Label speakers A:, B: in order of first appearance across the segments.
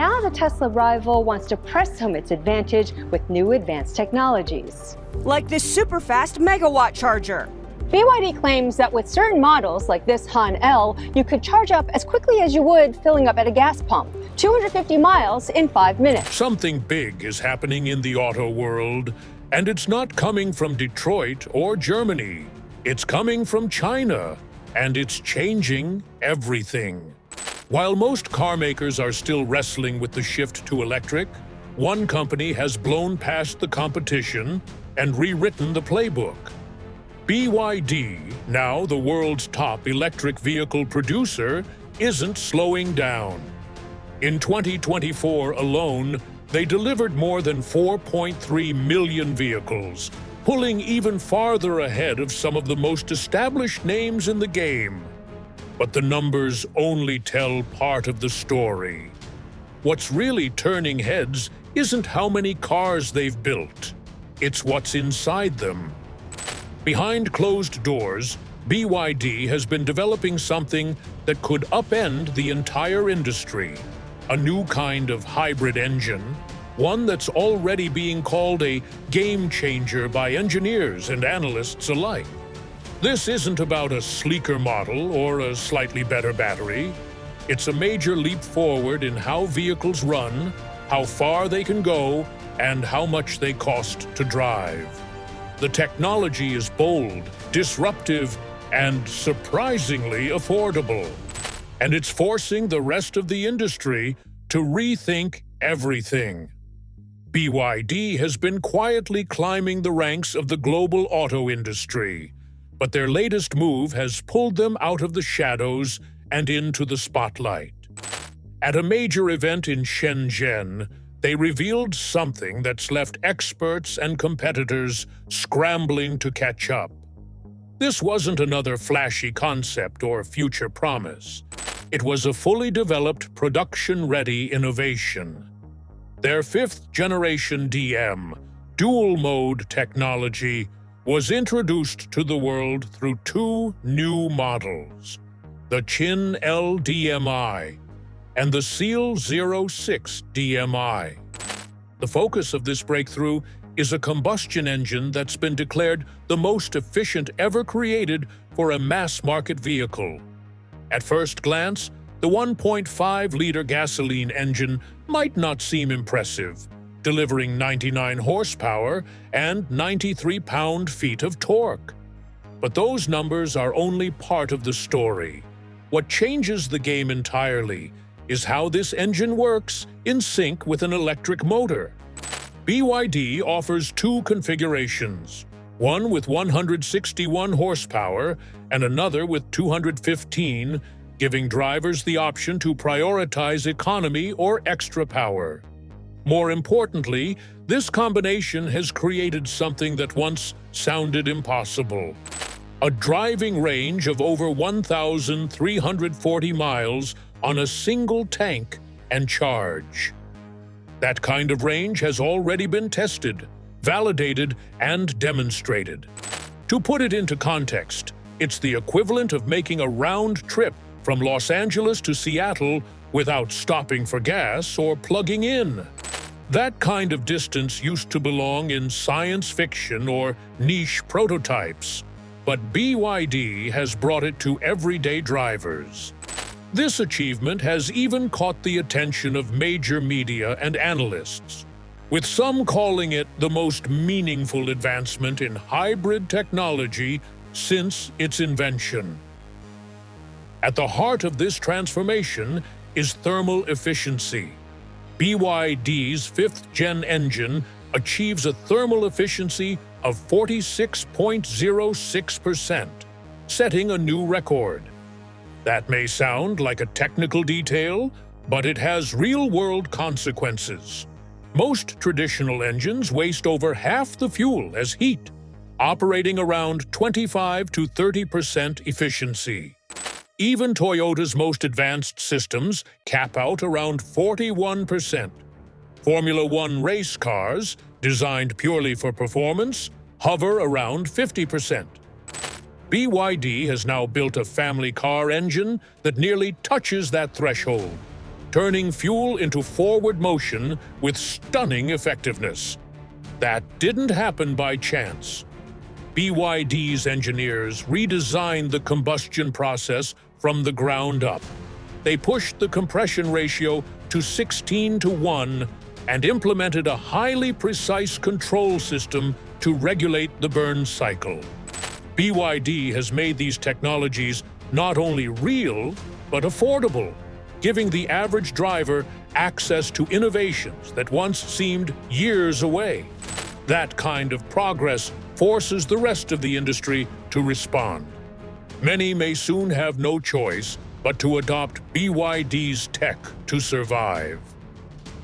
A: now the Tesla rival wants to press home its advantage with new advanced technologies.
B: Like this super-fast megawatt charger.
A: BYD claims that with certain models, like this Han L, you could charge up as quickly as you would filling up at a gas pump, 250 miles in 5 minutes.
C: Something big is happening in the auto world, and it's not coming from Detroit or Germany. It's coming from China, and it's changing everything. While most car makers are still wrestling with the shift to electric, one company has blown past the competition and rewritten the playbook. BYD, now the world's top electric vehicle producer, isn't slowing down. In 2024 alone, they delivered more than 4.3 million vehicles, pulling even farther ahead of some of the most established names in the game. But the numbers only tell part of the story. What's really turning heads isn't how many cars they've built. It's what's inside them. Behind closed doors, BYD has been developing something that could upend the entire industry. A new kind of hybrid engine, one that's already being called a game changer by engineers and analysts alike. This isn't about a sleeker model or a slightly better battery. It's a major leap forward in how vehicles run, how far they can go, and how much they cost to drive. The technology is bold, disruptive, and surprisingly affordable. And it's forcing the rest of the industry to rethink everything. BYD has been quietly climbing the ranks of the global auto industry, but their latest move has pulled them out of the shadows and into the spotlight. At a major event in Shenzhen, they revealed something that's left experts and competitors scrambling to catch up. This wasn't another flashy concept or future promise. It was a fully developed, production-ready innovation. Their fifth-generation DM, dual-mode technology, was introduced to the world through two new models, the Chin L DMI and the Seal 06 DMI. The focus of this breakthrough is a combustion engine that's been declared the most efficient ever created for a mass-market vehicle. At first glance, the 1.5-liter gasoline engine might not seem impressive, delivering 99 horsepower and 93 pound-feet of torque. But those numbers are only part of the story. What changes the game entirely is how this engine works in sync with an electric motor. BYD offers two configurations, one with 161 horsepower and another with 215, giving drivers the option to prioritize economy or extra power. More importantly, this combination has created something that once sounded impossible: a driving range of over 1,340 miles on a single tank and charge. That kind of range has already been tested, validated, and demonstrated. To put it into context, it's the equivalent of making a round trip from Los Angeles to Seattle without stopping for gas or plugging in. That kind of distance used to belong in science fiction or niche prototypes, but BYD has brought it to everyday drivers. This achievement has even caught the attention of major media and analysts, with some calling it the most meaningful advancement in hybrid technology since its invention. At the heart of this transformation is thermal efficiency. BYD's fifth-gen engine achieves a thermal efficiency of 46.06%, setting a new record. That may sound like a technical detail, but it has real-world consequences. Most traditional engines waste over half the fuel as heat, operating around 25 to 30% efficiency. Even Toyota's most advanced systems cap out around 41%. Formula One race cars, designed purely for performance, hover around 50%. BYD has now built a family car engine that nearly touches that threshold. turning fuel into forward motion with stunning effectiveness. That didn't happen by chance. BYD's engineers redesigned the combustion process from the ground up. They pushed the compression ratio to 16:1 and implemented a highly precise control system to regulate the burn cycle. BYD has made these technologies not only real, but affordable, giving the average driver access to innovations that once seemed years away. That kind of progress forces the rest of the industry to respond. Many may soon have no choice but to adopt BYD's tech to survive.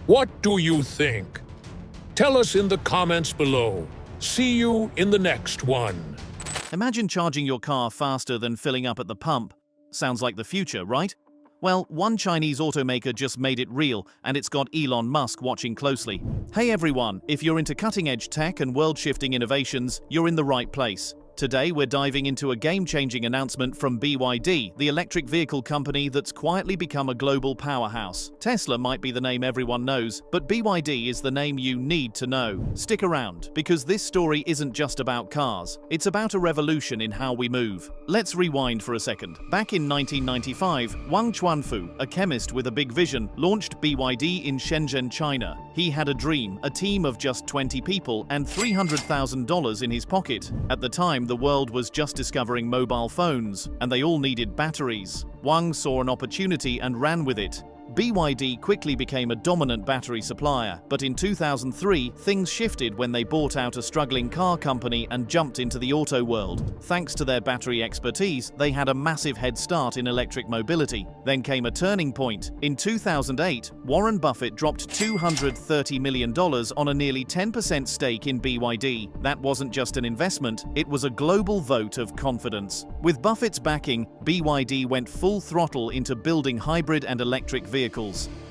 C: What do you think? Tell us in the comments below. See you in the next one.
D: Imagine charging your car faster than filling up at the pump. Sounds like the future, right? Well, one Chinese automaker just made it real, and it's got Elon Musk watching closely. Hey everyone, if you're into cutting-edge tech and world-shifting innovations, you're in the right place. Today we're diving into a game-changing announcement from BYD, the electric vehicle company that's quietly become a global powerhouse. Tesla might be the name everyone knows, but BYD is the name you need to know. Stick around, because this story isn't just about cars. It's about a revolution in how we move. Let's rewind for a second. Back in 1995, Wang Chuanfu, a chemist with a big vision, launched BYD in Shenzhen, China. He had a dream, a team of just 20 people and $300,000 in his pocket. At the time, the world was just discovering mobile phones, and they all needed batteries. Wang saw an opportunity and ran with it. BYD quickly became a dominant battery supplier, but in 2003, things shifted when they bought out a struggling car company and jumped into the auto world. Thanks to their battery expertise, they had a massive head start in electric mobility. Then came a turning point. In 2008, Warren Buffett dropped $230 million on a nearly 10% stake in BYD. That wasn't just an investment, it was a global vote of confidence. With Buffett's backing, BYD went full throttle into building hybrid and electric vehicles.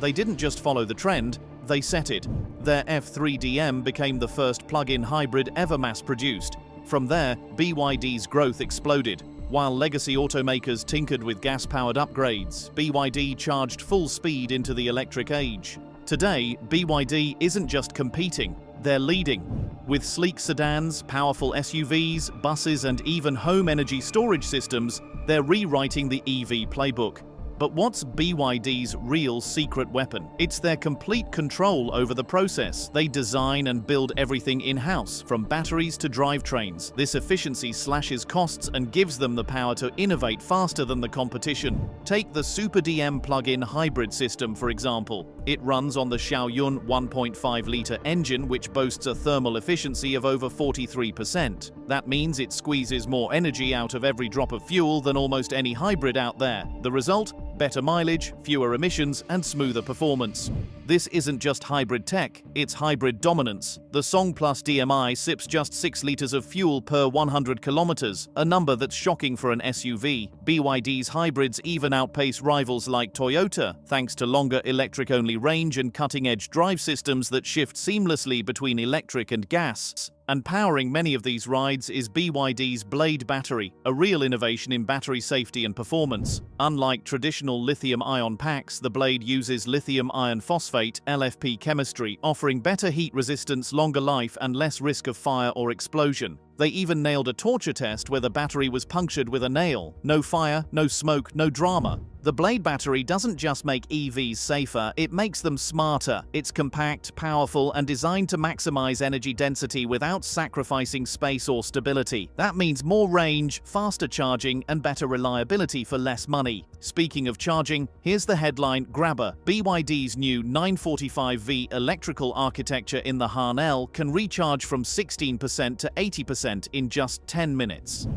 D: They didn't just follow the trend, they set it. Their F3DM became the first plug-in hybrid ever mass-produced. From there, BYD's growth exploded. While legacy automakers tinkered with gas-powered upgrades, BYD charged full speed into the electric age. Today, BYD isn't just competing, they're leading. With sleek sedans, powerful SUVs, buses, and even home energy storage systems, they're rewriting the EV playbook. But what's BYD's real secret weapon? It's their complete control over the process. They design and build everything in-house, from batteries to drivetrains. This efficiency slashes costs and gives them the power to innovate faster than the competition. Take the Super DM plug-in hybrid system, for example. It runs on the Xiaoyun 1.5-liter engine, which boasts a thermal efficiency of over 43%. That means it squeezes more energy out of every drop of fuel than almost any hybrid out there. The result? Better mileage, fewer emissions, and smoother performance. This isn't just hybrid tech, it's hybrid dominance. The Song Plus DMI sips just 6 liters of fuel per 100 kilometers, a number that's shocking for an SUV. BYD's hybrids even outpace rivals like Toyota, thanks to longer electric-only range and cutting-edge drive systems that shift seamlessly between electric and gas. And powering many of these rides is BYD's Blade battery, a real innovation in battery safety and performance. Unlike traditional lithium-ion packs, the Blade uses lithium iron phosphate (LFP) chemistry, offering better heat resistance, longer life, and less risk of fire or explosion. They even nailed a torture test where the battery was punctured with a nail. No fire, no smoke, no drama. The Blade battery doesn't just make EVs safer, it makes them smarter. It's compact, powerful, and designed to maximize energy density without sacrificing space or stability. That means more range, faster charging, and better reliability for less money. Speaking of charging, here's the headline grabber. BYD's new 945V electrical architecture in the Han L can recharge from 16% to 80% in just 10 minutes.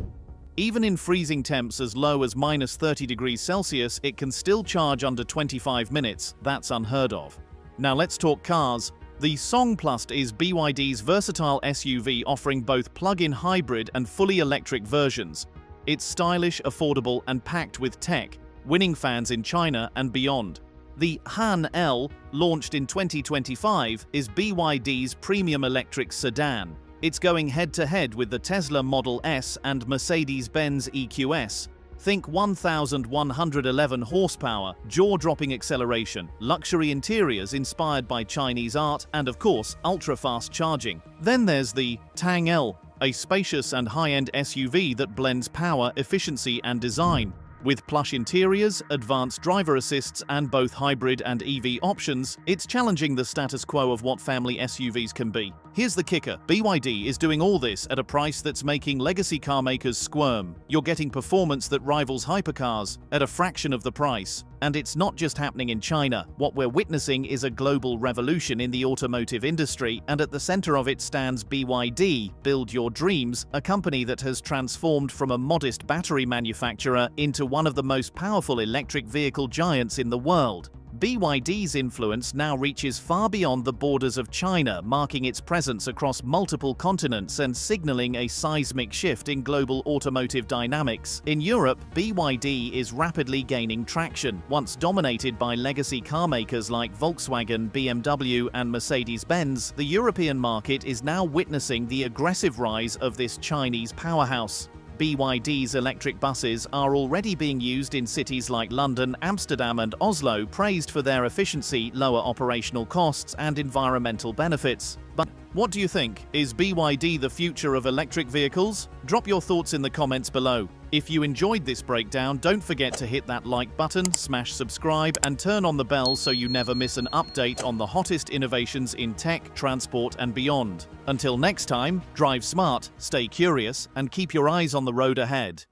D: Even in freezing temps as low as -30 degrees Celsius, it can still charge under 25 minutes. That's unheard of. Now let's talk cars. The Song Plus is BYD's versatile SUV offering both plug-in hybrid and fully electric versions. It's stylish, affordable, and packed with tech, winning fans in China and beyond. The Han L, launched in 2025, is BYD's premium electric sedan. It's going head-to-head with the Tesla Model S and Mercedes-Benz EQS. Think 1,111 horsepower, jaw-dropping acceleration, luxury interiors inspired by Chinese art, and of course, ultra-fast charging. Then there's the Tang L, a spacious and high-end SUV that blends power, efficiency, and design. With plush interiors, advanced driver assists, and both hybrid and EV options, it's challenging the status quo of what family SUVs can be. Here's the kicker: BYD is doing all this at a price that's making legacy car makers squirm. You're getting performance that rivals hypercars at a fraction of the price. And it's not just happening in China. What we're witnessing is a global revolution in the automotive industry, and at the center of it stands BYD, Build Your Dreams, a company that has transformed from a modest battery manufacturer into one of the most powerful electric vehicle giants in the world. BYD's influence now reaches far beyond the borders of China, marking its presence across multiple continents and signaling a seismic shift in global automotive dynamics. In Europe, BYD is rapidly gaining traction. Once dominated by legacy car makers like Volkswagen, BMW, and Mercedes-Benz, the European market is now witnessing the aggressive rise of this Chinese powerhouse. BYD's electric buses are already being used in cities like London, Amsterdam, and Oslo, praised for their efficiency, lower operational costs, and environmental benefits. But what do you think? Is BYD the future of electric vehicles? Drop your thoughts in the comments below. If you enjoyed this breakdown, don't forget to hit that like button, smash subscribe, and turn on the bell so you never miss an update on the hottest innovations in tech, transport, and beyond. Until next time, drive smart, stay curious, and keep your eyes on the road ahead.